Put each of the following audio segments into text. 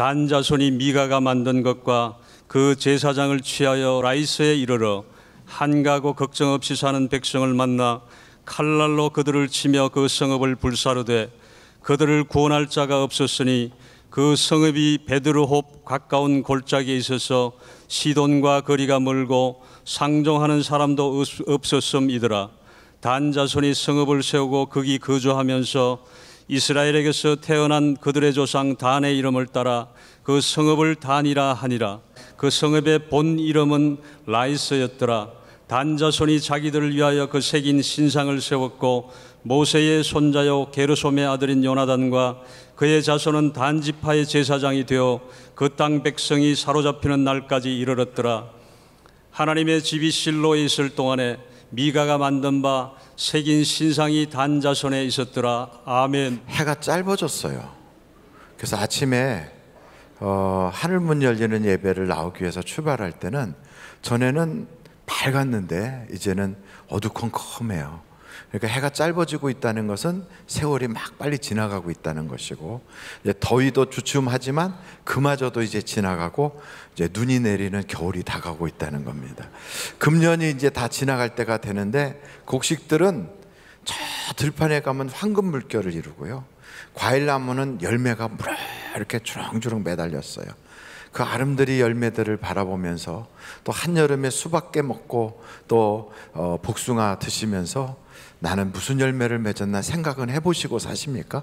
단 자손이 미가가 만든 것과 그 제사장을 취하여 라이스에 이르러 한가고 걱정 없이 사는 백성을 만나 칼날로 그들을 치며 그 성읍을 불사르되 그들을 구원할 자가 없었으니 그 성읍이 베드르홉 가까운 골짜기에 있어서 시돈과 거리가 멀고 상종하는 사람도 없었음이더라. 단 자손이 성읍을 세우고 거기 거주하면서 이스라엘에게서 태어난 그들의 조상 단의 이름을 따라 그 성읍을 단이라 하니라. 그 성읍의 본 이름은 라이스였더라. 단 자손이 자기들을 위하여 그 새긴 신상을 세웠고 모세의 손자요 게르솜의 아들인 요나단과 그의 자손은 단 지파의 제사장이 되어 그 땅 백성이 사로잡히는 날까지 이르렀더라. 하나님의 집이 실로에 있을 동안에 미가가 만든 바 새긴 신상이 단 자손에 있었더라. 아멘. 해가 짧아졌어요. 그래서 아침에 하늘문 열리는 예배를 나오기 위해서 출발할 때는 전에는 밝았는데 이제는 어두컴컴해요. 그러니까 해가 짧아지고 있다는 것은 세월이 막 빨리 지나가고 있다는 것이고, 이제 더위도 주춤하지만 그마저도 이제 지나가고 이제 눈이 내리는 겨울이 다가오고 있다는 겁니다. 금년이 이제 다 지나갈 때가 되는데 곡식들은 저 들판에 가면 황금 물결을 이루고요, 과일나무는 열매가 이렇게 주렁주렁 매달렸어요. 그 아름드리 열매들을 바라보면서 또 한여름에 수박게 먹고 또 복숭아 드시면서 나는 무슨 열매를 맺었나 생각은 해보시고 사십니까?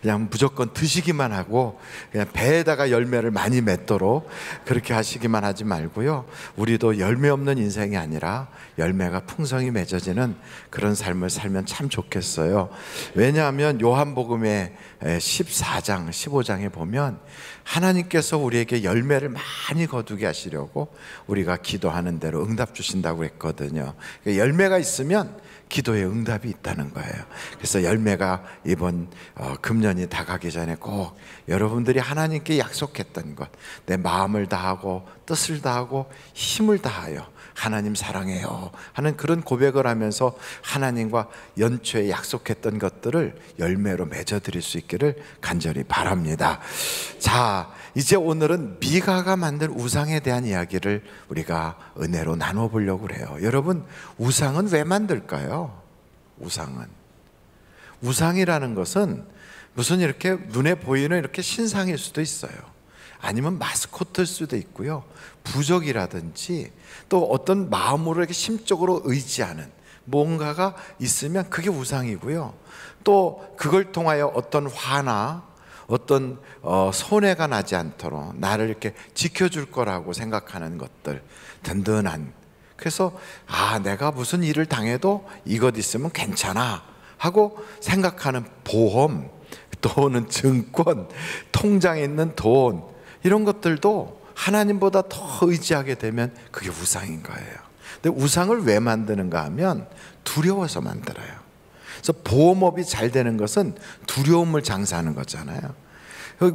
그냥 무조건 드시기만 하고 그냥 배에다가 열매를 많이 맺도록 그렇게 하시기만 하지 말고요, 우리도 열매 없는 인생이 아니라 열매가 풍성히 맺어지는 그런 삶을 살면 참 좋겠어요. 왜냐하면 요한복음의 14장 15장에 보면 하나님께서 우리에게 열매를 많이 거두게 하시려고 우리가 기도하는 대로 응답 주신다고 했거든요. 열매가 있으면 기도에 응답이 있다는 거예요. 그래서 열매가 이번 금년이 다가기 전에 꼭 여러분들이 하나님께 약속했던 것, 내 마음을 다하고 뜻을 다하고 힘을 다하여 하나님 사랑해요 하는 그런 고백을 하면서 하나님과 연초에 약속했던 것들을 열매로 맺어드릴 수 있기를 간절히 바랍니다. 자, 이제 오늘은 미가가 만든 우상에 대한 이야기를 우리가 은혜로 나눠보려고 해요. 여러분, 우상은 왜 만들까요? 우상이라는 것은 무슨 이렇게 눈에 보이는 이렇게 신상일 수도 있어요. 아니면 마스코트일 수도 있고요, 부적이라든지 또 어떤 마음으로 이렇게 심적으로 의지하는 뭔가가 있으면 그게 우상이고요, 또 그걸 통하여 어떤 화나 어떤 손해가 나지 않도록 나를 이렇게 지켜줄 거라고 생각하는 것들, 든든한, 그래서 내가 무슨 일을 당해도 이것 있으면 괜찮아 하고 생각하는 보험, 또는 증권, 통장에 있는 돈, 이런 것들도 하나님보다 더 의지하게 되면 그게 우상인 거예요. 근데 우상을 왜 만드는가 하면 두려워서 만들어요. 그래서 보험업이 잘 되는 것은 두려움을 장사하는 거잖아요.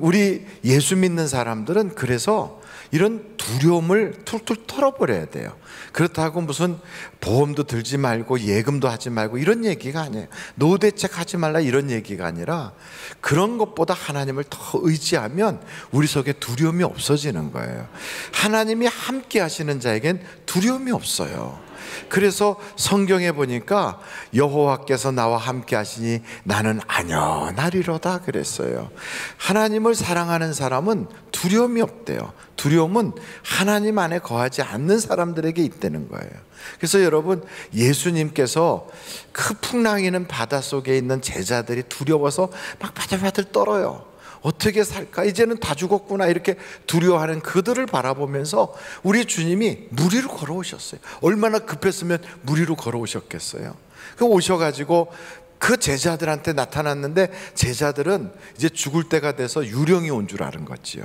우리 예수 믿는 사람들은 그래서 이런 두려움을 툴툴 털어버려야 돼요. 그렇다고 무슨 보험도 들지 말고 예금도 하지 말고 이런 얘기가 아니에요. 노대책 하지 말라 이런 얘기가 아니라 그런 것보다 하나님을 더 의지하면 우리 속에 두려움이 없어지는 거예요. 하나님이 함께 하시는 자에겐 두려움이 없어요. 그래서 성경에 보니까 여호와께서 나와 함께 하시니 나는 안연하리로다 그랬어요. 하나님을 사랑하는 사람은 두려움이 없대요. 두려움은 하나님 안에 거하지 않는 사람들에게 있다는 거예요. 그래서 여러분, 예수님께서 그 풍랑이는 바다 속에 있는 제자들이 두려워서 막 바들바들 떨어요. 어떻게 살까? 이제는 다 죽었구나 이렇게 두려워하는 그들을 바라보면서 우리 주님이 물 위로 걸어오셨어요. 얼마나 급했으면 물 위로 걸어오셨겠어요. 그 오셔가지고 그 제자들한테 나타났는데 제자들은 이제 죽을 때가 돼서 유령이 온 줄 아는 거지요.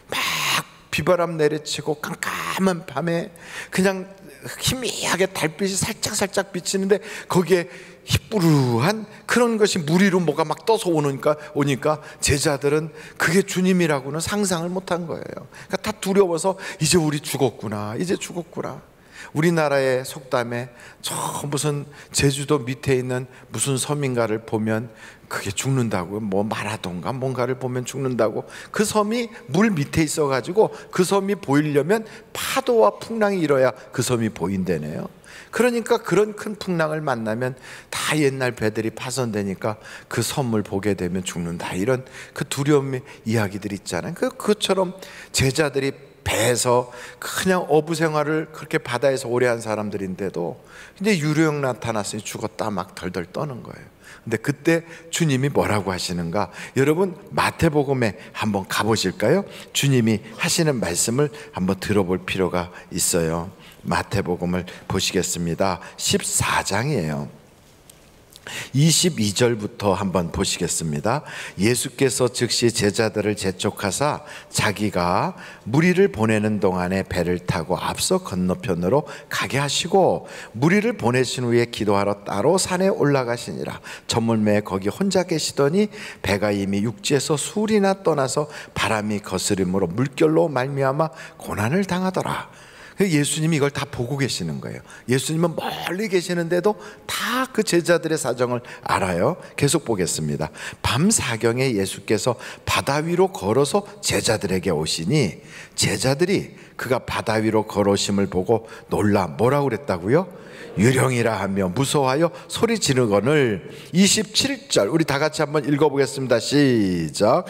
막 비바람 내리치고 깜깜한 밤에 그냥 희미하게 달빛이 살짝 비치는데 거기에 희뿌르한 그런 것이 물 위로 뭐가 막 떠서 오니까 제자들은 그게 주님이라고는 상상을 못한 거예요. 그러니까 다 두려워서 이제 우리 죽었구나, 이제 죽었구나. 우리나라의 속담에 저 무슨 제주도 밑에 있는 무슨 섬인가를 보면 그게 죽는다고, 뭐 마라도인가 뭔가를 보면 죽는다고. 그 섬이 물 밑에 있어가지고 그 섬이 보이려면 파도와 풍랑이 일어야 그 섬이 보인다네요. 그러니까 그런 큰 풍랑을 만나면 다 옛날 배들이 파손되니까 그 섬을 보게 되면 죽는다, 이런 그 두려움의 이야기들이 있잖아요. 그것처럼 제자들이 배에서 그냥 어부 생활을 그렇게 바다에서 오래 한 사람들인데도 이제 유령 나타났으니 죽었다 막 덜덜 떠는 거예요. 근데 그때 주님이 뭐라고 하시는가? 여러분 마태복음에 한번 가보실까요? 주님이 하시는 말씀을 한번 들어볼 필요가 있어요. 마태복음을 보시겠습니다. 14장이에요. 22절부터 한번 보시겠습니다. 예수께서 즉시 제자들을 재촉하사 자기가 무리를 보내는 동안에 배를 타고 앞서 건너편으로 가게 하시고, 무리를 보내신 후에 기도하러 따로 산에 올라가시니라. 저물매에 거기 혼자 계시더니 배가 이미 육지에서 수울이나 떠나서 바람이 거스림으로 물결로 말미암아 고난을 당하더라. 예수님이 이걸 다 보고 계시는 거예요. 예수님은 멀리 계시는데도 다 그 제자들의 사정을 알아요. 계속 보겠습니다. 밤 사경에 예수께서 바다 위로 걸어서 제자들에게 오시니 제자들이 그가 바다 위로 걸어오심을 보고 놀라 뭐라고 그랬다고요? 유령이라 하며 무서워하여 소리 지르거늘. 27절 우리 다 같이 한번 읽어보겠습니다. 시작.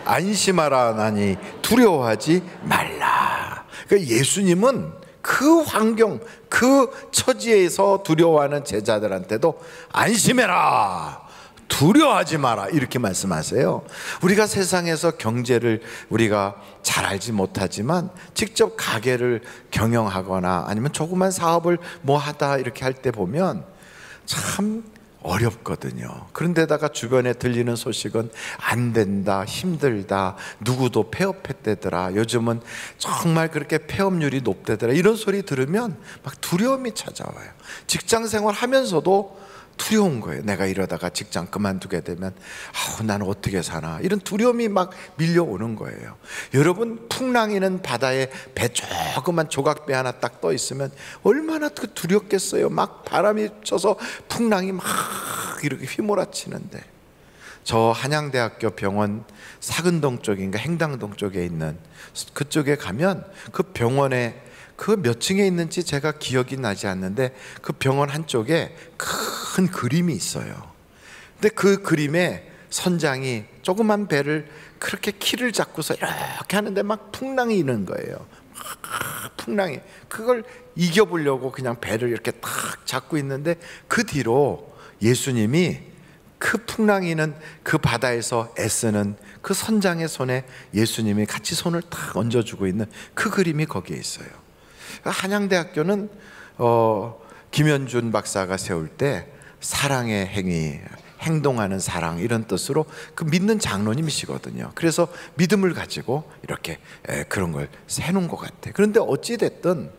안심하라 하나니 두려워하지 말라. 그러니까 예수님은 그 환경, 그 처지에서 두려워하는 제자들한테도 안심해라, 두려워하지 마라, 이렇게 말씀하세요. 우리가 세상에서 경제를 우리가 잘 알지 못하지만 직접 가게를 경영하거나 아니면 조그만 사업을 뭐 하다 이렇게 할 때 보면 참 어렵거든요. 그런데다가 주변에 들리는 소식은 안 된다, 힘들다, 누구도 폐업했대더라, 요즘은 정말 그렇게 폐업률이 높대더라, 이런 소리 들으면 막 두려움이 찾아와요. 직장 생활 하면서도 두려운 거예요. 내가 이러다가 직장 그만두게 되면 나는 어떻게 사나, 이런 두려움이 막 밀려오는 거예요. 여러분 풍랑이는 바다에 배 조그만 조각배 하나 딱 떠 있으면 얼마나 두렵겠어요. 막 바람이 쳐서 풍랑이 막 이렇게 휘몰아치는데, 저 한양대학교 병원 사근동 쪽인가 행당동 쪽에 있는 그쪽에 가면 그 병원에 그 몇 층에 있는지 제가 기억이 나지 않는데 그 병원 한쪽에 큰 그림이 있어요. 근데 그 그림에 선장이 조그만 배를 그렇게 키를 잡고서 이렇게 하는데 막 풍랑이 있는 거예요. 막 풍랑이, 그걸 이겨보려고 그냥 배를 이렇게 딱 잡고 있는데 그 뒤로 예수님이 그 풍랑이 있는 그 바다에서 애쓰는 그 선장의 손에 예수님이 같이 손을 딱 얹어주고 있는 그 그림이 거기에 있어요. 한양대학교는 김현준 박사가 세울 때 사랑의 행위, 행동하는 사랑, 이런 뜻으로 그 믿는 장로님이시거든요. 그래서 믿음을 가지고 이렇게 그런 걸 세놓은 것 같아요. 그런데 어찌됐든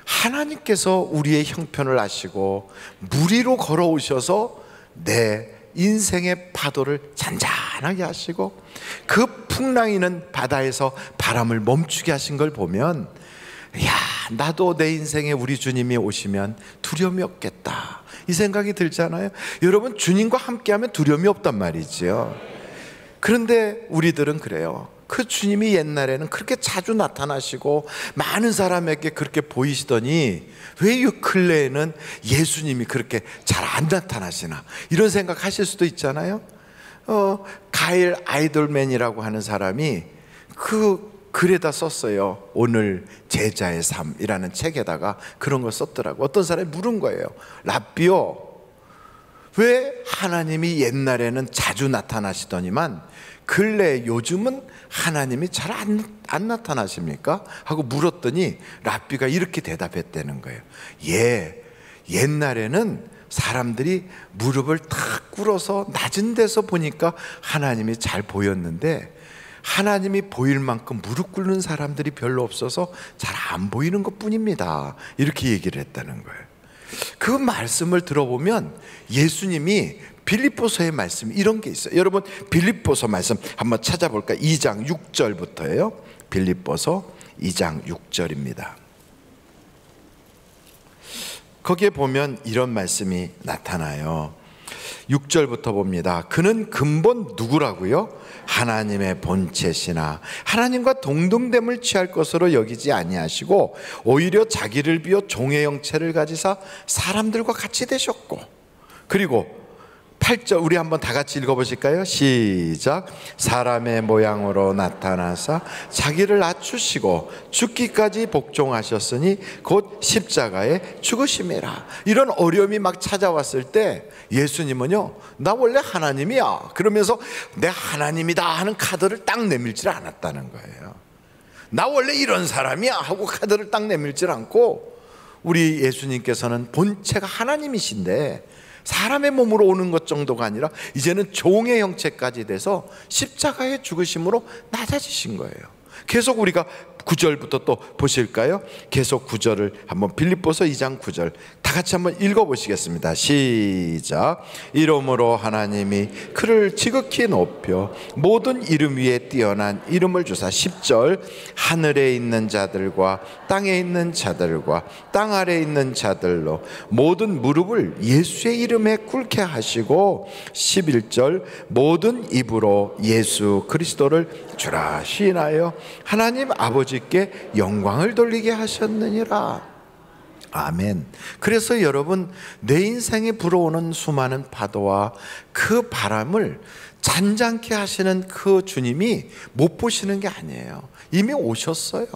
하나님께서 우리의 형편을 아시고 무리로 걸어오셔서 내 인생의 파도를 잔잔하게 하시고 그 풍랑이는 바다에서 바람을 멈추게 하신 걸 보면, 야, 나도 내 인생에 우리 주님이 오시면 두려움이 없겠다, 이 생각이 들잖아요. 여러분 주님과 함께하면 두려움이 없단 말이죠. 그런데 우리들은 그래요. 그 주님이 옛날에는 그렇게 자주 나타나시고 많은 사람에게 그렇게 보이시더니 왜 이 근래에는 예수님이 그렇게 잘 안 나타나시나, 이런 생각 하실 수도 있잖아요. 가일 아이돌맨이라고 하는 사람이 그 글에다 썼어요. 오늘 제자의 삶이라는 책에다가 그런 걸 썼더라고. 어떤 사람이 물은 거예요. 랍비요, 왜 하나님이 옛날에는 자주 나타나시더니만 근래 요즘은 하나님이 잘 안 나타나십니까? 하고 물었더니 랍비가 이렇게 대답했다는 거예요. 옛날에는 사람들이 무릎을 탁 꿇어서 낮은 데서 보니까 하나님이 잘 보였는데 하나님이 보일 만큼 무릎 꿇는 사람들이 별로 없어서 잘 안 보이는 것 뿐입니다, 이렇게 얘기를 했다는 거예요. 그 말씀을 들어보면 예수님이 빌립보서의 말씀 이런 게 있어요. 여러분 빌립보서 말씀 한번 찾아볼까요? 2장 6절부터예요. 빌립보서 2장 6절입니다. 거기에 보면 이런 말씀이 나타나요. 6절부터 봅니다. 그는 근본 누구라고요? 하나님의 본체시나 하나님과 동등됨을 취할 것으로 여기지 아니하시고 오히려 자기를 비워 종의 형체를 가지사 사람들과 같이 되셨고, 그리고 8절 우리 한번 다 같이 읽어보실까요? 시작. 사람의 모양으로 나타나사 자기를 낮추시고 죽기까지 복종하셨으니 곧 십자가에 죽으심이라. 이런 어려움이 막 찾아왔을 때 예수님은요, 나 원래 하나님이야 그러면서 내 하나님이다 하는 카드를 딱 내밀질 않았다는 거예요. 나 원래 이런 사람이야 하고 카드를 딱 내밀질 않고, 우리 예수님께서는 본체가 하나님이신데 사람의 몸으로 오는 것 정도가 아니라 이제는 종의 형체까지 돼서 십자가의 죽으심으로 낮아지신 거예요. 계속 우리가 9절부터 또 보실까요? 계속 9절을 한번 빌립보서 2장 9절 다 같이 한번 읽어보시겠습니다. 시작. 이러므로 하나님이 그를 지극히 높여 모든 이름 위에 뛰어난 이름을 주사. 10절. 하늘에 있는 자들과 땅에 있는 자들과 땅 아래에 있는 자들로 모든 무릎을 예수의 이름에 꿇게 하시고, 11절. 모든 입으로 예수 그리스도를 주라 시인하여 하나님 아버지께 영광을 돌리게 하셨느니라. 아멘. 그래서 여러분, 내 인생에 불어오는 수많은 파도와 그 바람을 잔잔케 하시는 그 주님이 못 보시는 게 아니에요. 이미 오셨어요.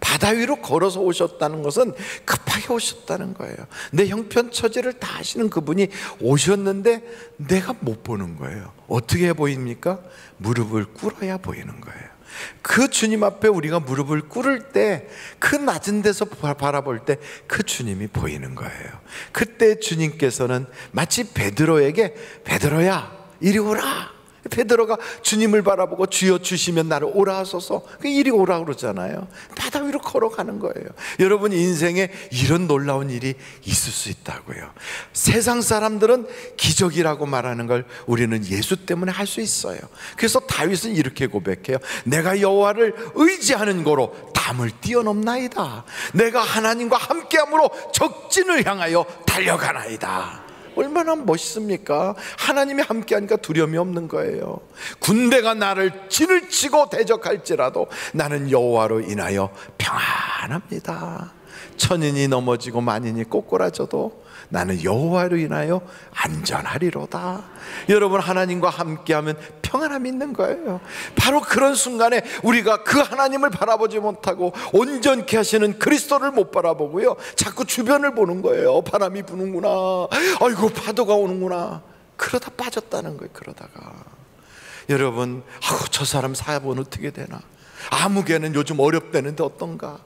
바다 위로 걸어서 오셨다는 것은 급하게 오셨다는 거예요. 내 형편처지를 다 아시는 그분이 오셨는데 내가 못 보는 거예요. 어떻게 보입니까? 무릎을 꿇어야 보이는 거예요. 그 주님 앞에 우리가 무릎을 꿇을 때, 그 낮은 데서 바라볼 때 그 주님이 보이는 거예요. 그때 주님께서는 마치 베드로에게 베드로야 이리 오라. 베드로가 주님을 바라보고 주여 주시면 나를 오라 하소서, 이리 오라 그러잖아요. 바다 위로 걸어가는 거예요. 여러분, 인생에 이런 놀라운 일이 있을 수 있다고요. 세상 사람들은 기적이라고 말하는 걸 우리는 예수 때문에 할 수 있어요. 그래서 다윗은 이렇게 고백해요. 내가 여호와를 의지하는 고로 담을 뛰어넘나이다. 내가 하나님과 함께함으로 적진을 향하여 달려가나이다. 얼마나 멋있습니까? 하나님이 함께하니까 두려움이 없는 거예요. 군대가 나를 진을 치고 대적할지라도 나는 여호와로 인하여 평안합니다. 천인이 넘어지고 만인이 꼬꾸라져도 나는 여호와로 인하여 안전하리로다. 여러분, 하나님과 함께하면 평안함이 있는 거예요. 바로 그런 순간에 우리가 그 하나님을 바라보지 못하고 온전케 하시는 그리스도를 못 바라보고요, 자꾸 주변을 보는 거예요. 바람이 부는구나, 아이고 파도가 오는구나, 그러다 빠졌다는 거예요. 그러다가 여러분, 저 사람 사업은 어떻게 되나, 아무개는 요즘 어렵다는데 어떤가,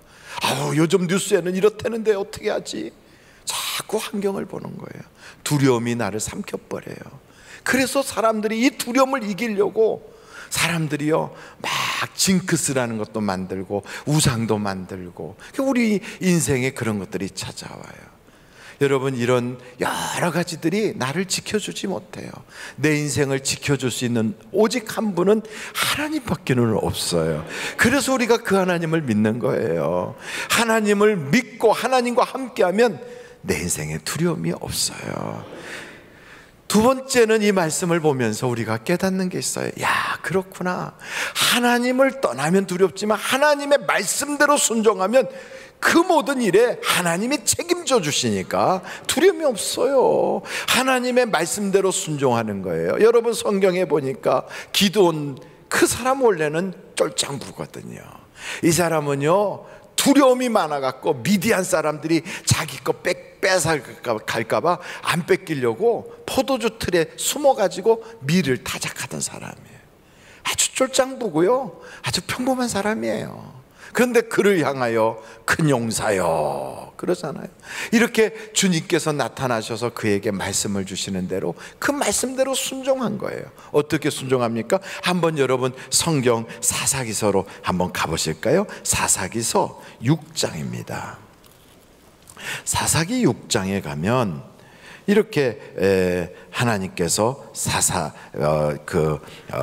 요즘 뉴스에는 이렇다는데 어떻게 하지, 자꾸 환경을 보는 거예요. 두려움이 나를 삼켜버려요. 그래서 사람들이 이 두려움을 이기려고 사람들이요 막 징크스라는 것도 만들고 우상도 만들고, 우리 인생에 그런 것들이 찾아와요. 여러분, 이런 여러 가지들이 나를 지켜주지 못해요. 내 인생을 지켜줄 수 있는 오직 한 분은 하나님밖에는 없어요. 그래서 우리가 그 하나님을 믿는 거예요. 하나님을 믿고 하나님과 함께하면 내 인생에 두려움이 없어요. 두 번째는 이 말씀을 보면서 우리가 깨닫는 게 있어요. 야, 그렇구나. 하나님을 떠나면 두렵지만 하나님의 말씀대로 순종하면 그 모든 일에 하나님이 책임져 주시니까 두려움이 없어요. 하나님의 말씀대로 순종하는 거예요. 여러분, 성경에 보니까 기드온, 그 사람 원래는 쫄짱부거든요. 이 사람은요 두려움이 많아갖고 미디안 사람들이 자기 거 뺏어갈까봐 안 뺏기려고 포도주 틀에 숨어가지고 밀을 타작하던 사람이에요. 아주 쫄짱부고요, 아주 평범한 사람이에요. 그런데 그를 향하여 큰 용사여 그러잖아요. 이렇게 주님께서 나타나셔서 그에게 말씀을 주시는 대로 그 말씀대로 순종한 거예요. 어떻게 순종합니까? 한번 여러분 성경 사사기서로 한번 가보실까요? 사사기서 6장입니다. 사사기 6장에 가면 이렇게 하나님께서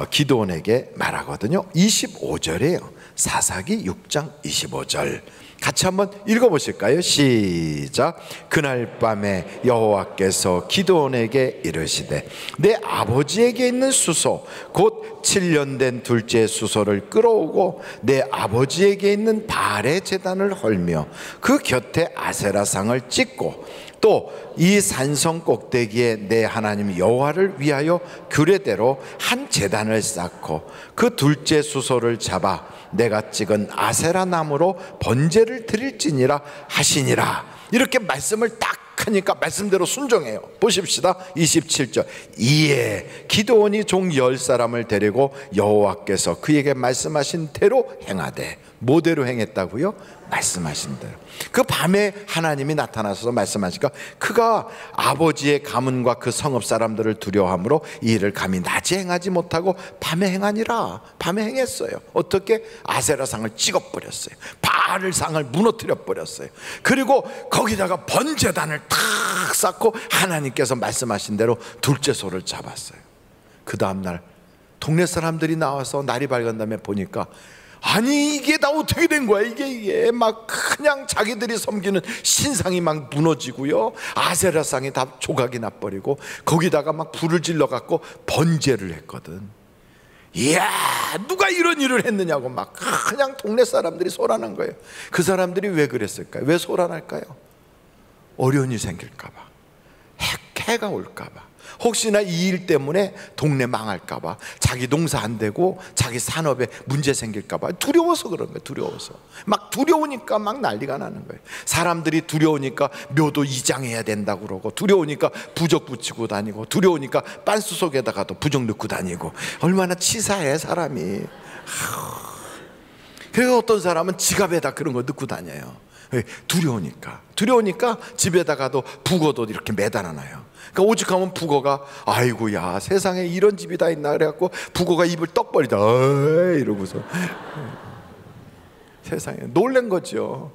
기드온에게 말하거든요. 25절이에요. 사사기 6장 25절 같이 한번 읽어보실까요? 시작. 그날 밤에 여호와께서 기드온에게 이르시되 내 아버지에게 있는 수소 곧 7년 된 둘째 수소를 끌어오고 내 아버지에게 있는 바알의 제단을 헐며 그 곁에 아세라상을 찍고 또 이 산성 꼭대기에 내 하나님 여호와를 위하여 규례대로 한 제단을 쌓고 그 둘째 수소를 잡아 내가 찍은 아세라 나무로 번제를 드릴지니라 하시니라. 이렇게 말씀을 딱 하니까 말씀대로 순종해요. 보십시다. 27절. 이에 기드온이 종 10사람을 데리고 여호와께서 그에게 말씀하신 대로 행하되. 뭐대로 행했다고요? 말씀하신 대로. 그 밤에 하나님이 나타나서 말씀하시니까 그가 아버지의 가문과 그 성읍 사람들을 두려워함으로 이 일을 감히 낮에 행하지 못하고 밤에 행하니라. 밤에 행했어요. 어떻게? 아세라상을 찍어버렸어요. 바알 상을 무너뜨려버렸어요. 그리고 거기다가 번제단을 탁 쌓고 하나님께서 말씀하신 대로 둘째 소를 잡았어요. 그 다음날 동네 사람들이 나와서 날이 밝은 다음에 보니까 아니 이게 다 어떻게 된 거야? 이게 막 그냥 자기들이 섬기는 신상이 막 무너지고요, 아세라상이 다 조각이 나버리고 거기다가 막 불을 질러 갖고 번제를 했거든. 이야, 누가 이런 일을 했느냐고 막 그냥 동네 사람들이 소란한 거예요. 그 사람들이 왜 그랬을까요? 왜 소란할까요? 어려움이 생길까 봐, 해가 올까 봐, 혹시나 이 일 때문에 동네 망할까 봐, 자기 농사 안 되고 자기 산업에 문제 생길까 봐 두려워서 그런 거예요. 두려워서 막 두려우니까 막 난리가 나는 거예요. 사람들이 두려우니까 묘도 이장해야 된다고 그러고, 두려우니까 부적 붙이고 다니고, 두려우니까 빤스 속에다가도 부적 넣고 다니고. 얼마나 치사해 사람이. 그래서 어떤 사람은 지갑에다 그런 거 넣고 다녀요. 두려우니까 집에다가도 북어도 이렇게 매달아놔요. 그러니까 오죽하면 북어가 아이고야 세상에 이런 집이 다 있나 그래갖고 북어가 입을 떡 벌리다 이러고서 세상에 놀란 거죠.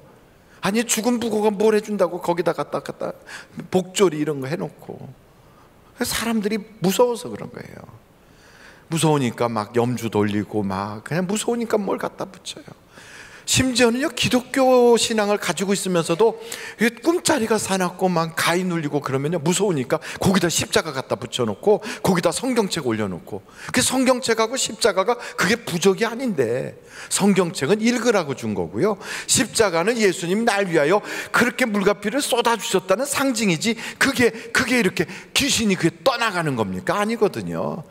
아니 죽은 북어가 뭘 해준다고 거기다 갖다 복조리 이런 거 해놓고. 사람들이 무서워서 그런 거예요. 무서우니까 막 염주 돌리고 막 그냥 무서우니까 뭘 갖다 붙여요. 심지어는요, 기독교 신앙을 가지고 있으면서도 꿈자리가 사납고 막 가위 눌리고 그러면요, 무서우니까 거기다 십자가 갖다 붙여놓고 거기다 성경책 올려놓고. 그 성경책하고 십자가가 그게 부적이 아닌데, 성경책은 읽으라고 준 거고요, 십자가는 예수님이 날 위하여 그렇게 물과 피를 쏟아주셨다는 상징이지 그게 이렇게 귀신이 그게 떠나가는 겁니까? 아니거든요.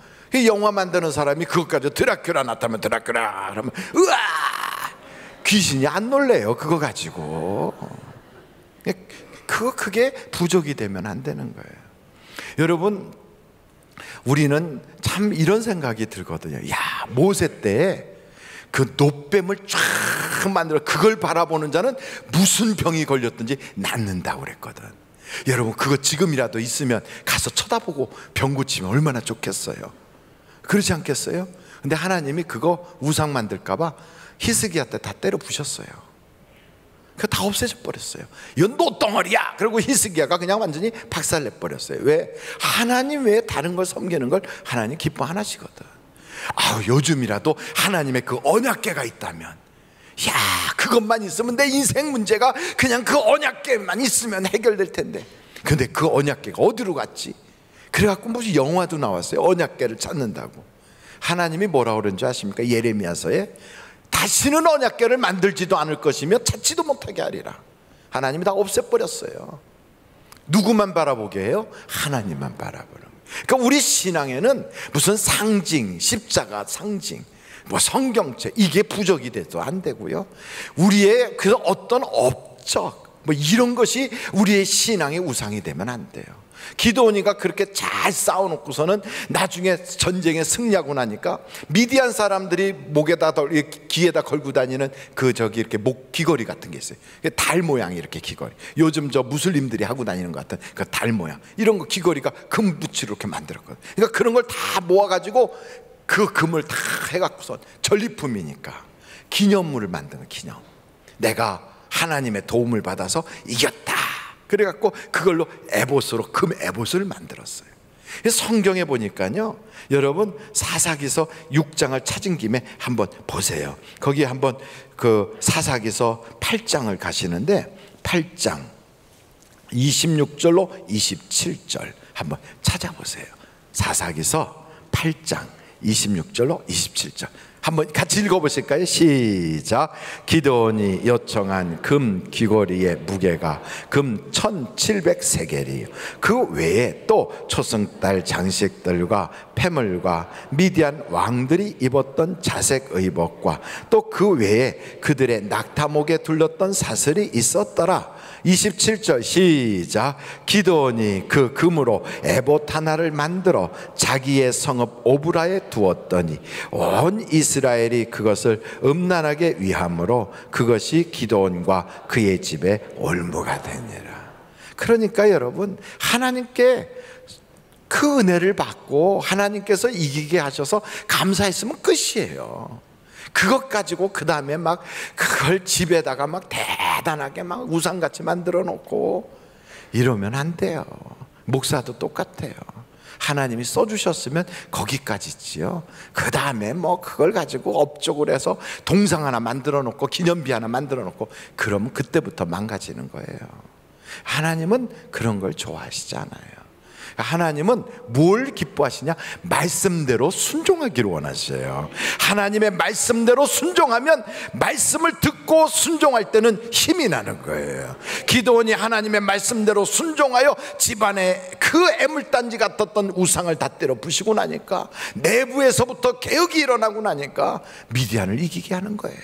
영화 만드는 사람이 그것까지 드라큘라 나타나면 드라큘라 그러면 으아, 귀신이 안 놀래요. 그거 가지고. 그게 부족이 되면 안 되는 거예요. 여러분, 우리는 참 이런 생각이 들거든요. 야, 모세 때 그 놋뱀을 쫙 만들어 그걸 바라보는 자는 무슨 병이 걸렸든지 낫는다고 그랬거든. 여러분, 그거 지금이라도 있으면 가서 쳐다보고 병 고치면 얼마나 좋겠어요. 그렇지 않겠어요? 근데 하나님이 그거 우상 만들까 봐 히스기야 때 다 때려 부셨어요. 그거 다 없애져 버렸어요. 이건 노덩어리야. 그리고 히스기야가 그냥 완전히 박살내 버렸어요. 왜? 하나님 외에 다른 걸 섬기는 걸 하나님 기뻐 안 하시거든. 요즘이라도 하나님의 그 언약궤가 있다면, 야, 그것만 있으면 내 인생 문제가 그냥 그 언약궤만 있으면 해결될 텐데. 근데 그 언약궤가 어디로 갔지? 그래갖고 무슨 영화도 나왔어요. 언약궤를 찾는다고. 하나님이 뭐라 그런지 아십니까? 예레미야서에 다시는 언약궤를 만들지도 않을 것이며 찾지도 못하게 하리라. 하나님이 다 없애버렸어요. 누구만 바라보게 해요? 하나님만 바라보는. 그러니까 우리 신앙에는 무슨 상징, 십자가 상징, 뭐 성경책 이게 부적이 돼도 안 되고요, 우리의 그 어떤 업적 뭐 이런 것이 우리의 신앙의 우상이 되면 안 돼요. 기드온이가 그렇게 잘 싸워놓고서는 나중에 전쟁에 승리하고 나니까 미디안 사람들이 목에다 귀에다 걸고 다니는 이렇게 목 귀걸이 같은 게 있어요. 달 모양 이렇게 귀걸이. 요즘 저 무슬림들이 하고 다니는 것 같은 그 달 모양 이런 거 귀걸이가 금붙이로 이렇게 만들었거든. 그러니까 그런 걸 다 모아가지고 그 금을 다 해갖고서 전리품이니까 기념물을 만드는 기념. 내가 하나님의 도움을 받아서 이겼다. 그래갖고 그걸로 에봇으로 금 에봇을 만들었어요. 성경에 보니까요, 여러분 사사기서 6장을 찾은 김에 한번 보세요. 거기 한번 그 사사기서 8장을 가시는데 8장 26절로 27절 한번 찾아보세요. 사사기서 8장 26절로 27절 한번 같이 읽어보실까요? 시작. 기드온이 요청한 금 귀걸이의 무게가 금 1700세겔이요. 그 외에 또 초승달 장식들과 폐물과 미디안 왕들이 입었던 자색 의복과 또 그 외에 그들의 낙타목에 둘렀던 사슬이 있었더라. 27절 시작. 기드온이 그 금으로 에봇 하나를 만들어 자기의 성읍 오브라에 두었더니 온 이스라엘이 그것을 음란하게 위함으로 그것이 기드온과 그의 집에 올무가 되니라. 그러니까 여러분, 하나님께 그 은혜를 받고 하나님께서 이기게 하셔서 감사했으면 끝이에요. 그것 가지고 그 다음에 막 그걸 집에다가 막 대단하게 막 우상같이 만들어 놓고 이러면 안 돼요. 목사도 똑같아요. 하나님이 써주셨으면 거기까지지요. 그 다음에 뭐 그걸 가지고 업적으로 해서 동상 하나 만들어 놓고 기념비 하나 만들어 놓고 그러면 그때부터 망가지는 거예요. 하나님은 그런 걸 좋아하시잖아요. 하나님은 뭘 기뻐하시냐? 말씀대로 순종하기를 원하셔요. 하나님의 말씀대로 순종하면 말씀을 듣고 순종할 때는 힘이 나는 거예요. 기드온이 하나님의 말씀대로 순종하여 집안에 그 애물단지 같았던 우상을 다 때려 부시고 나니까, 내부에서부터 개혁이 일어나고 나니까 미디안을 이기게 하는 거예요.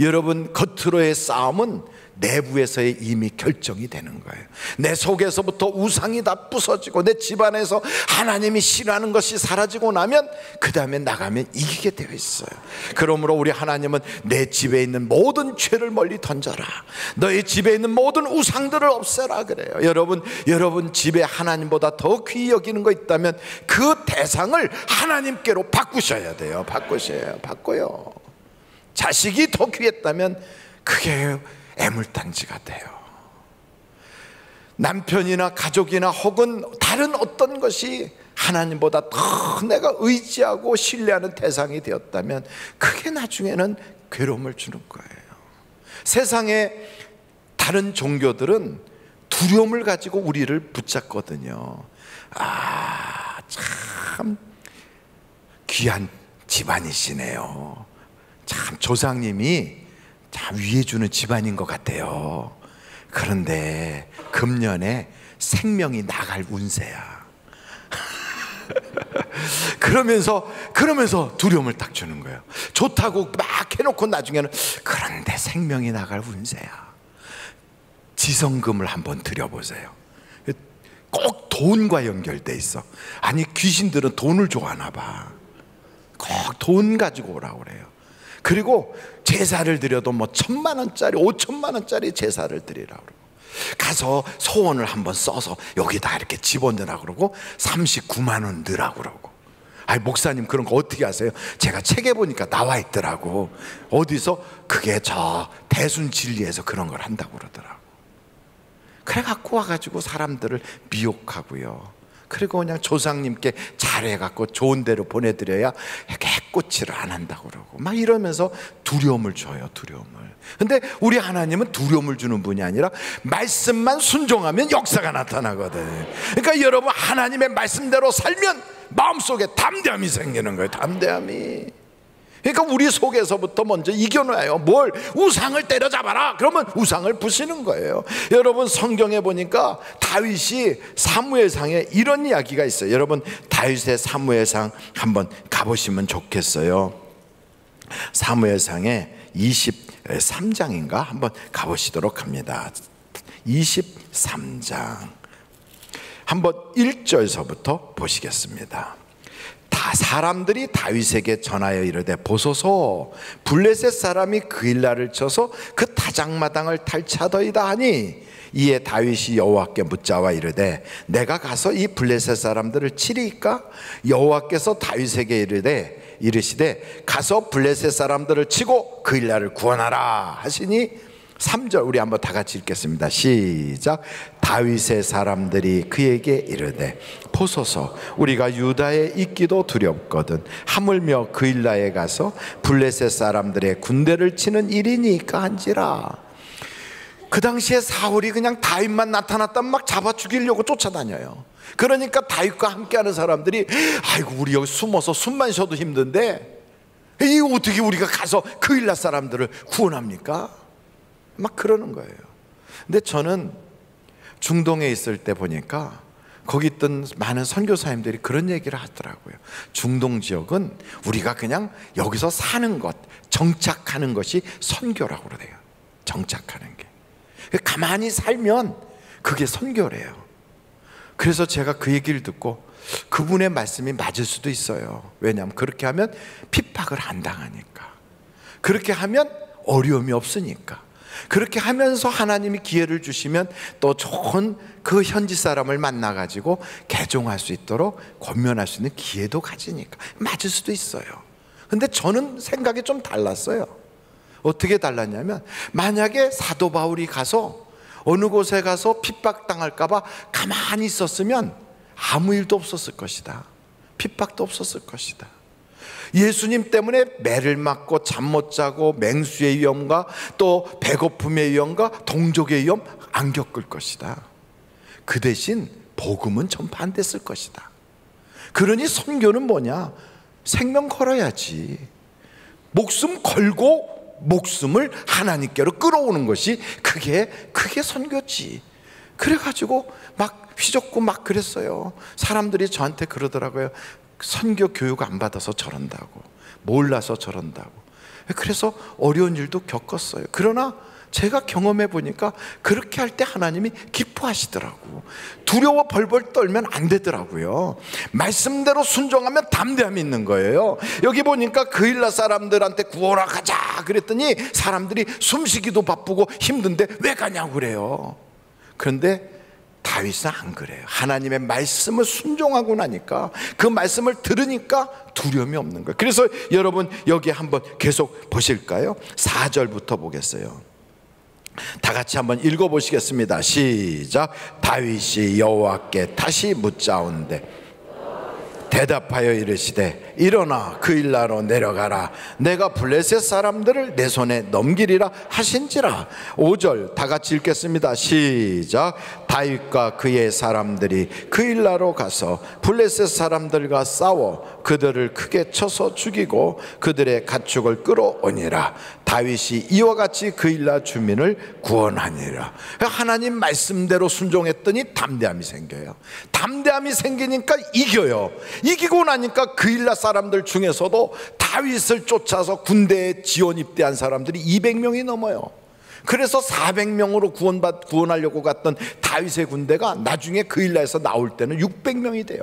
여러분, 겉으로의 싸움은 내부에서의 이미 결정이 되는 거예요. 내 속에서부터 우상이 다 부서지고 내 집안에서 하나님이 싫어하는 것이 사라지고 나면 그 다음에 나가면 이기게 되어 있어요. 그러므로 우리 하나님은 내 집에 있는 모든 죄를 멀리 던져라, 너희 집에 있는 모든 우상들을 없애라 그래요. 여러분 집에 하나님보다 더 귀히 여기는 거 있다면 그 대상을 하나님께로 바꾸셔야 돼요. 바꿔요. 자식이 더 귀했다면 그게 애물단지가 돼요. 남편이나 가족이나 혹은 다른 어떤 것이 하나님보다 더 내가 의지하고 신뢰하는 대상이 되었다면 그게 나중에는 괴로움을 주는 거예요. 세상에 다른 종교들은 두려움을 가지고 우리를 붙잡거든요. 참 귀한 집안이시네요. 참 조상님이 참 위해주는 집안인 것 같아요. 그런데 금년에 생명이 나갈 운세야. 그러면서 두려움을 딱 주는 거예요. 좋다고 막 해놓고 나중에는 그런데 생명이 나갈 운세야. 지성금을 한번 드려보세요. 꼭 돈과 연결돼 있어. 아니, 귀신들은 돈을 좋아하나 봐. 꼭 돈 가지고 오라고 그래요. 그리고 제사를 드려도 뭐 1,000만 원짜리 5천만 원짜리 제사를 드리라고 그러고, 가서 소원을 한번 써서 여기다 이렇게 집어넣으라고 그러고 39만 원 넣으라고 그러고. 아니, 목사님 그런 거 어떻게 아세요? 제가 책에 보니까 나와 있더라고. 어디서? 그게 저 대순진리에서 그런 걸 한다고 그러더라고. 그래 갖고 와가지고 사람들을 미혹하고요. 그리고 그냥 조상님께 잘해갖고 좋은 데로 보내드려야 깨꼬치를 안 한다고 그러고 막 이러면서 두려움을 줘요. 근데 우리 하나님은 두려움을 주는 분이 아니라 말씀만 순종하면 역사가 나타나거든. 그러니까 여러분, 하나님의 말씀대로 살면 마음속에 담대함이 생기는 거예요. 담대함이. 그러니까 우리 속에서부터 먼저 이겨놔요. 뭘? 우상을 때려잡아라. 그러면 우상을 부시는 거예요. 여러분, 성경에 보니까 다윗이 사무엘상에 이런 이야기가 있어요. 여러분, 다윗의 사무엘상 한번 가보시면 좋겠어요. 사무엘상에 23장인가 한번 가보시도록 합니다. 23장 한번 1절서부터 보시겠습니다. 다 사람들이 다윗에게 전하여 이르되, 보소서, 블레셋 사람이 그일라를 쳐서 그 타작마당을 탈취하더이다 하니, 이에 다윗이 여호와께 묻자와 이르되, 내가 가서 이 블레셋 사람들을 치리이까? 여호와께서 다윗에게 이르시되, 가서 블레셋 사람들을 치고 그일라를 구원하라 하시니, 3절 우리 한번 다 같이 읽겠습니다. 시작. 다윗의 사람들이 그에게 이르되 보소서 우리가 유다에 있기도 두렵거든 하물며 그일라에 가서 블레셋 사람들의 군대를 치는 일이니까 한지라. 그 당시에 사울이 그냥 다윗만 나타났다면 막 잡아 죽이려고 쫓아다녀요. 그러니까 다윗과 함께하는 사람들이 아이고 우리 여기 숨어서 숨만 쉬어도 힘든데 이 어떻게 우리가 가서 그일라 사람들을 구원합니까? 막 그러는 거예요. 근데 저는 중동에 있을 때 보니까 거기 있던 많은 선교사님들이 그런 얘기를 하더라고요. 중동 지역은 우리가 그냥 여기서 사는 것, 정착하는 것이 선교라고 그래요. 정착하는 게 가만히 살면 그게 선교래요. 그래서 제가 그 얘기를 듣고 그분의 말씀이 맞을 수도 있어요. 왜냐하면 그렇게 하면 핍박을 안 당하니까, 그렇게 하면 어려움이 없으니까, 그렇게 하면서 하나님이 기회를 주시면 또 좋은 그 현지 사람을 만나가지고 개종할 수 있도록 권면할 수 있는 기회도 가지니까 맞을 수도 있어요. 근데 저는 생각이 좀 달랐어요. 어떻게 달랐냐면 만약에 사도 바울이 가서 어느 곳에 가서 핍박당할까 봐 가만히 있었으면 아무 일도 없었을 것이다. 핍박도 없었을 것이다. 예수님 때문에 매를 맞고 잠 못 자고 맹수의 위험과 또 배고픔의 위험과 동족의 위험 안 겪을 것이다. 그 대신 복음은 전파 안 됐을 것이다. 그러니 선교는 뭐냐? 생명 걸어야지. 목숨 걸고 목숨을 하나님께로 끌어오는 것이 그게 선교지. 그래가지고 막 휘젓고 막 그랬어요. 사람들이 저한테 그러더라고요. 선교 교육 안 받아서 저런다고, 몰라서 저런다고. 그래서 어려운 일도 겪었어요. 그러나 제가 경험해 보니까 그렇게 할 때 하나님이 기뻐하시더라고. 두려워 벌벌 떨면 안 되더라고요. 말씀대로 순종하면 담대함이 있는 거예요. 여기 보니까 그일라 사람들한테 구하러 가자 그랬더니 사람들이 숨쉬기도 바쁘고 힘든데 왜 가냐고 그래요. 그런데 다윗은 안 그래요. 하나님의 말씀을 순종하고 나니까, 그 말씀을 들으니까 두려움이 없는 거예요. 그래서 여러분 여기 한번 계속 보실까요? 4절부터 보겠어요. 다 같이 한번 읽어보시겠습니다. 시작. 다윗이 여호와께 다시 묻자온대 대답하여 이르시되 일어나 그일라로 내려가라. 내가 블레셋 사람들을 내 손에 넘기리라 하신지라. 5절 다 같이 읽겠습니다. 시작. 다윗과 그의 사람들이 그일라로 가서 블레셋 사람들과 싸워 그들을 크게 쳐서 죽이고 그들의 가축을 끌어오니라. 다윗이 이와 같이 그일라 주민을 구원하니라. 하나님 말씀대로 순종했더니 담대함이 생겨요. 담대함이 생기니까 이겨요. 이기고 나니까 그일라 사람들 중에서도 다윗을 쫓아서 군대에 지원 입대한 사람들이 200명이 넘어요. 그래서 400명으로 구원하려고 갔던 다윗의 군대가 나중에 그일라에서 나올 때는 600명이 돼요.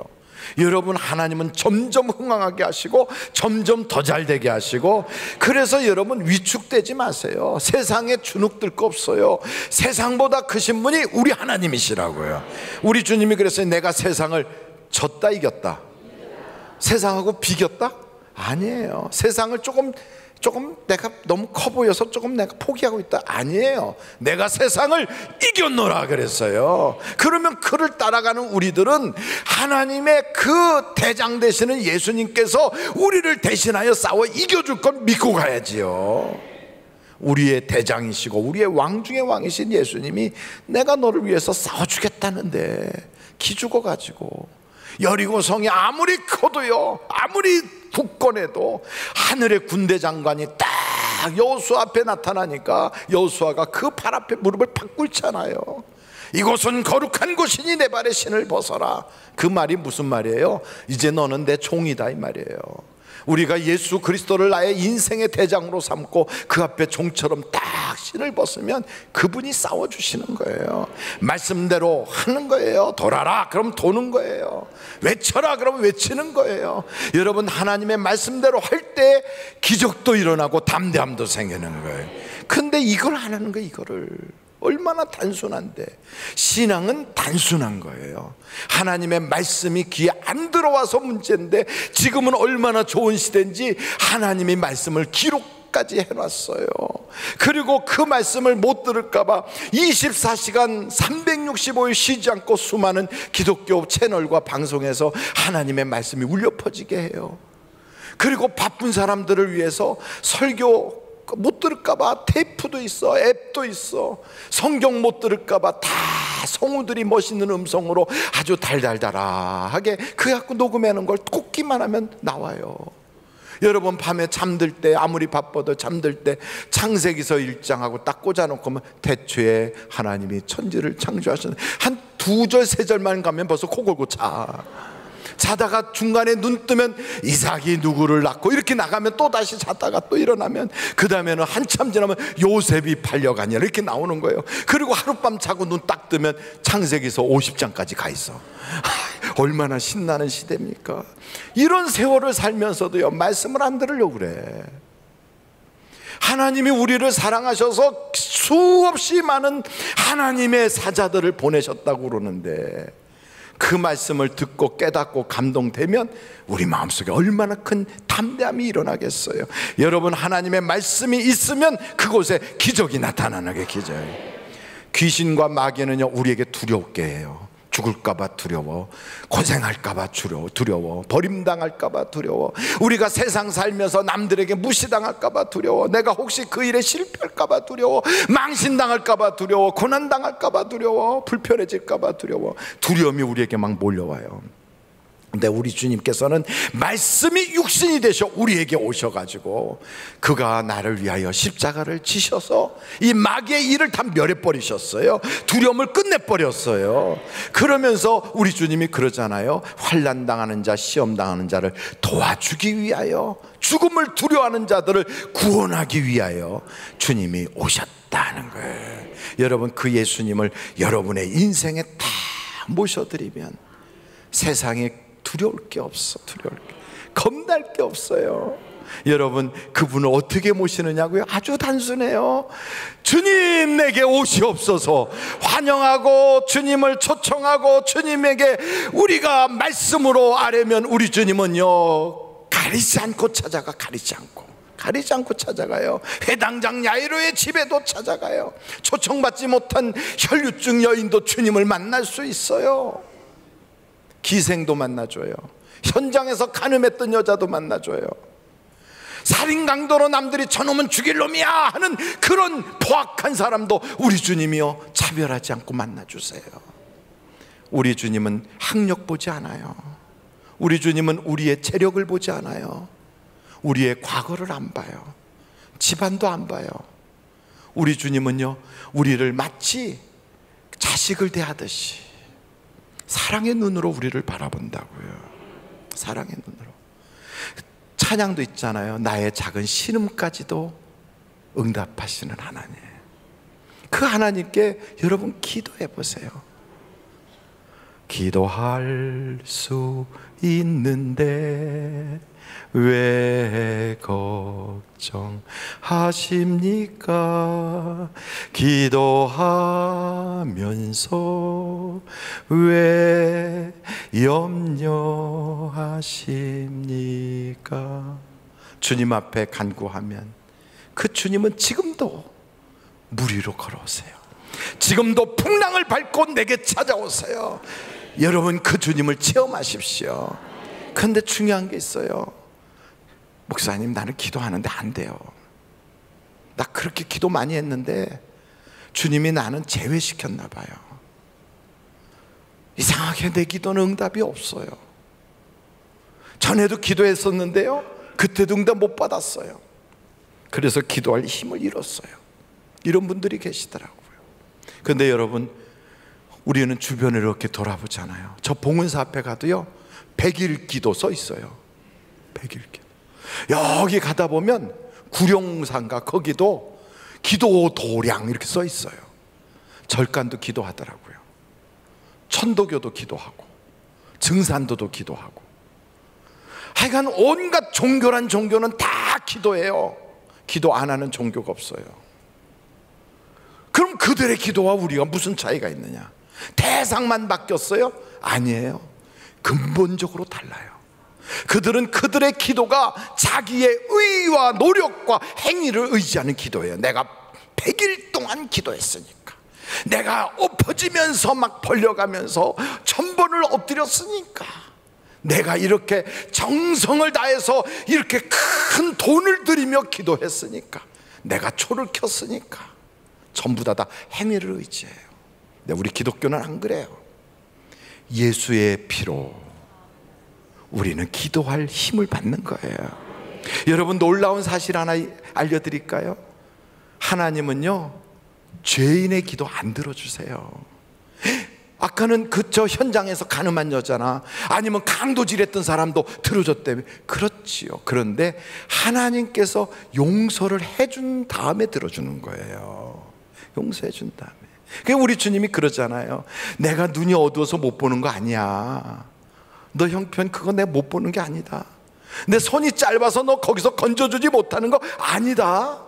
여러분, 하나님은 점점 흥왕하게 하시고 점점 더 잘되게 하시고, 그래서 여러분 위축되지 마세요. 세상에 주눅들 거 없어요. 세상보다 크신 분이 우리 하나님이시라고요. 우리 주님이 그랬어요. 내가 세상을 졌다 이겼다. 세상하고 비겼다? 아니에요. 세상을 조금 내가 너무 커 보여서 조금 내가 포기하고 있다? 아니에요. 내가 세상을 이겼노라 그랬어요. 그러면 그를 따라가는 우리들은 하나님의 그 대장 되시는 예수님께서 우리를 대신하여 싸워 이겨줄 건 믿고 가야지요. 우리의 대장이시고 우리의 왕 중의 왕이신 예수님이 내가 너를 위해서 싸워주겠다는데 기죽어가지고, 여리고성이 아무리 커도요, 아무리 굳건해도 하늘의 군대 장관이 딱 여호수아 앞에 나타나니까 여호수아가 그 발 앞에 무릎을 팍 꿇잖아요. 이곳은 거룩한 곳이니 내 발에 신을 벗어라. 그 말이 무슨 말이에요? 이제 너는 내 종이다 이 말이에요. 우리가 예수 그리스도를 나의 인생의 대장으로 삼고 그 앞에 종처럼 딱 신을 벗으면 그분이 싸워주시는 거예요. 말씀대로 하는 거예요. 돌아라 그럼 도는 거예요. 외쳐라 그러면 외치는 거예요. 여러분, 하나님의 말씀대로 할 때 기적도 일어나고 담대함도 생기는 거예요. 근데 이걸 안 하는 거예요. 이거를 얼마나 단순한데. 신앙은 단순한 거예요. 하나님의 말씀이 귀에 안 들어와서 문제인데, 지금은 얼마나 좋은 시대인지 하나님의 말씀을 기록까지 폐기까지 해놨어요. 그리고 그 말씀을 못 들을까봐 24시간 365일 쉬지 않고 수많은 기독교 채널과 방송에서 하나님의 말씀이 울려 퍼지게 해요. 그리고 바쁜 사람들을 위해서 설교 못 들을까봐 테이프도 있어, 앱도 있어. 성경 못 들을까봐 다 성우들이 멋있는 음성으로 아주 달달달하게 그거 갖고 녹음하는 걸 꽂기만 하면 나와요. 여러분 밤에 잠들 때, 아무리 바빠도 잠들 때 창세기서 1장하고 딱 꽂아놓고 면 태초에 하나님이 천지를 창조하셨는데 한 2절 3절만 가면 벌써 코 골고 자다가 중간에 눈 뜨면 이삭이 누구를 낳고 이렇게 나가면 또 다시 자다가 또 일어나면 그 다음에는 한참 지나면 요셉이 팔려가냐 이렇게 나오는 거예요. 그리고 하룻밤 자고 눈 딱 뜨면 창세기서 50장까지 가 있어. 얼마나 신나는 시대입니까? 이런 세월을 살면서도요 말씀을 안 들으려고 그래. 하나님이 우리를 사랑하셔서 수없이 많은 하나님의 사자들을 보내셨다고 그러는데 그 말씀을 듣고 깨닫고 감동되면 우리 마음속에 얼마나 큰 담대함이 일어나겠어요. 여러분 하나님의 말씀이 있으면 그곳에 기적이 나타나는 게 기적이에요. 귀신과 마귀는요 우리에게 두렵게 해요. 죽을까봐 두려워, 고생할까봐 두려워, 버림당할까봐 두려워, 우리가 세상 살면서 남들에게 무시당할까봐 두려워, 내가 혹시 그 일에 실패할까봐 두려워, 망신당할까봐 두려워, 고난당할까봐 두려워, 불편해질까봐 두려워. 두려움이 우리에게 막 몰려와요. 근데 우리 주님께서는 말씀이 육신이 되셔 우리에게 오셔가지고 그가 나를 위하여 십자가를 지셔서 이 마귀의 일을 다 멸해버리셨어요. 두려움을 끝내버렸어요. 그러면서 우리 주님이 그러잖아요. 환난 당하는 자, 시험 당하는 자를 도와주기 위하여, 죽음을 두려워하는 자들을 구원하기 위하여 주님이 오셨다는 거예요. 여러분 그 예수님을 여러분의 인생에 다 모셔드리면 세상에 두려울 게 없어. 겁날 게 없어요. 여러분 그분을 어떻게 모시느냐고요? 아주 단순해요. 주님 내게 오시옵소서 환영하고 주님을 초청하고 주님에게 우리가 말씀으로 아뢰면 우리 주님은요 가리지 않고 찾아가요. 회당장 야이로의 집에도 찾아가요. 초청받지 못한 혈류증 여인도 주님을 만날 수 있어요. 기생도 만나줘요. 현장에서 간음했던 여자도 만나줘요. 살인강도로 남들이 저놈은 죽일 놈이야 하는 그런 포악한 사람도 우리 주님이요 차별하지 않고 만나주세요. 우리 주님은 학력 보지 않아요. 우리 주님은 우리의 체력을 보지 않아요. 우리의 과거를 안 봐요. 집안도 안 봐요. 우리 주님은요 우리를 마치 자식을 대하듯이 사랑의 눈으로 우리를 바라본다고요. 사랑의 눈으로. 찬양도 있잖아요. 나의 작은 신음까지도 응답하시는 하나님. 그 하나님께 여러분 기도해 보세요. 기도할 수 있는데 왜 걱정하십니까? 기도하면서 왜 염려하십니까? 주님 앞에 간구하면 그 주님은 지금도 물 위로 걸어오세요. 지금도 풍랑을 밟고 내게 찾아오세요. 여러분 그 주님을 체험하십시오. 그런데 중요한 게 있어요. 목사님 나는 기도하는데 안 돼요. 나 그렇게 기도 많이 했는데 주님이 나는 제외시켰나 봐요. 이상하게 내 기도는 응답이 없어요. 전에도 기도했었는데요 그때도 응답 못 받았어요. 그래서 기도할 힘을 잃었어요. 이런 분들이 계시더라고요. 그런데 여러분 우리는 주변을 이렇게 돌아보잖아요. 저 봉은사 앞에 가도요 100일 기도 써 있어요. 100일 기도. 여기 가다 보면 구룡산가 거기도 기도 도량 이렇게 써 있어요. 절간도 기도하더라고요. 천도교도 기도하고 증산도도 기도하고 하여간 온갖 종교란 종교는 다 기도해요. 기도 안 하는 종교가 없어요. 그럼 그들의 기도와 우리가 무슨 차이가 있느냐? 대상만 바뀌었어요? 아니에요. 근본적으로 달라요. 그들은 그들의 기도가 자기의 의와 노력과 행위를 의지하는 기도예요. 내가 100일 동안 기도했으니까, 내가 엎어지면서 막 벌려가면서 천번을 엎드렸으니까, 내가 이렇게 정성을 다해서 이렇게 큰 돈을 들이며 기도했으니까, 내가 초를 켰으니까, 전부 다 행위를 의지해요. 근데 우리 기독교는 안 그래요. 예수의 피로 우리는 기도할 힘을 받는 거예요. 여러분, 놀라운 사실 하나 알려드릴까요? 하나님은요, 죄인의 기도 안 들어주세요. 아까는 그저 현장에서 가늠한 여자나 아니면 강도질했던 사람도 들어줬다며. 그렇지요. 그런데 하나님께서 용서를 해준 다음에 들어주는 거예요. 용서해 준 다음에. 그러니까 우리 주님이 그러잖아요. 내가 눈이 어두워서 못 보는 거 아니야. 너 형편 그거 내가 못 보는 게 아니다. 내 손이 짧아서 너 거기서 건져주지 못하는 거 아니다.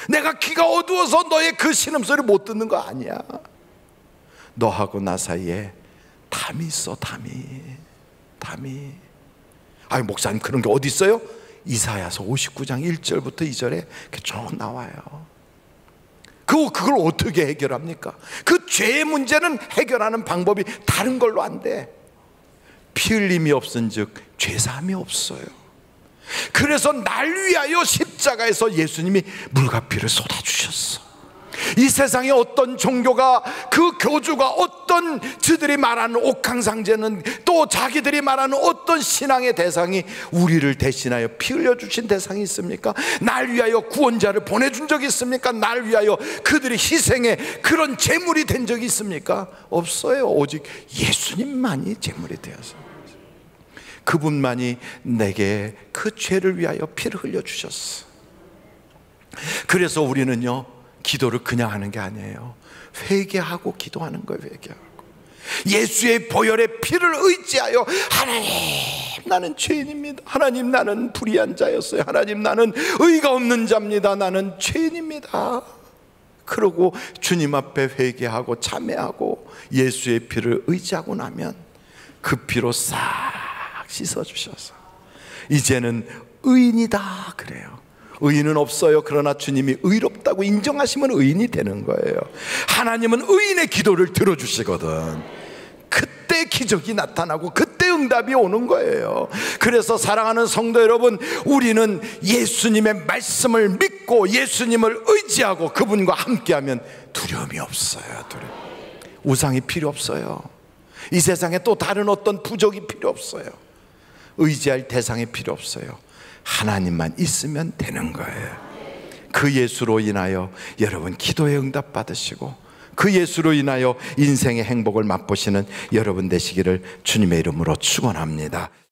내가 귀가 어두워서 너의 그 신음소리를 못 듣는 거 아니야. 너하고 나 사이에 담이 있어. 담이. 아니 목사님, 그런 게 어디 있어요? 이사야서 59장 1절부터 2절에 이렇게 쭉 나와요. 그걸 어떻게 해결합니까? 그 죄의 문제는 해결하는 방법이 다른 걸로 안 돼. 피 흘림이 없은즉 죄사함이 없어요. 그래서 날 위하여 십자가에서 예수님이 물과 피를 쏟아주셨어. 이 세상에 어떤 종교가, 그 교주가, 어떤 저들이 말하는 옥황상제는, 또 자기들이 말하는 어떤 신앙의 대상이 우리를 대신하여 피 흘려주신 대상이 있습니까? 날 위하여 구원자를 보내준 적이 있습니까? 날 위하여 그들이 희생의 그런 제물이 된 적이 있습니까? 없어요. 오직 예수님만이 제물이 되어서, 그분만이 내게 그 죄를 위하여 피를 흘려주셨어. 그래서 우리는요, 기도를 그냥 하는 게 아니에요. 회개하고 기도하는 거예요. 회개하고 예수의 보혈의 피를 의지하여, 하나님 나는 죄인입니다. 하나님 나는 불의한 자였어요. 하나님 나는 의가 없는 자입니다. 나는 죄인입니다. 그러고 주님 앞에 회개하고 참회하고 예수의 피를 의지하고 나면 그 피로 싹 씻어주셔서 이제는 의인이다 그래요. 의인은 없어요. 그러나 주님이 의롭다고 인정하시면 의인이 되는 거예요. 하나님은 의인의 기도를 들어주시거든. 그때 기적이 나타나고 그때 응답이 오는 거예요. 그래서 사랑하는 성도 여러분, 우리는 예수님의 말씀을 믿고 예수님을 의지하고 그분과 함께하면 두려움이 없어요. 우상이 필요 없어요. 이 세상에 또 다른 어떤 부족이 필요 없어요. 의지할 대상이 필요 없어요. 하나님만 있으면 되는 거예요. 그 예수로 인하여 여러분 기도에 응답 받으시고, 그 예수로 인하여 인생의 행복을 맛보시는 여러분 되시기를 주님의 이름으로 축원합니다.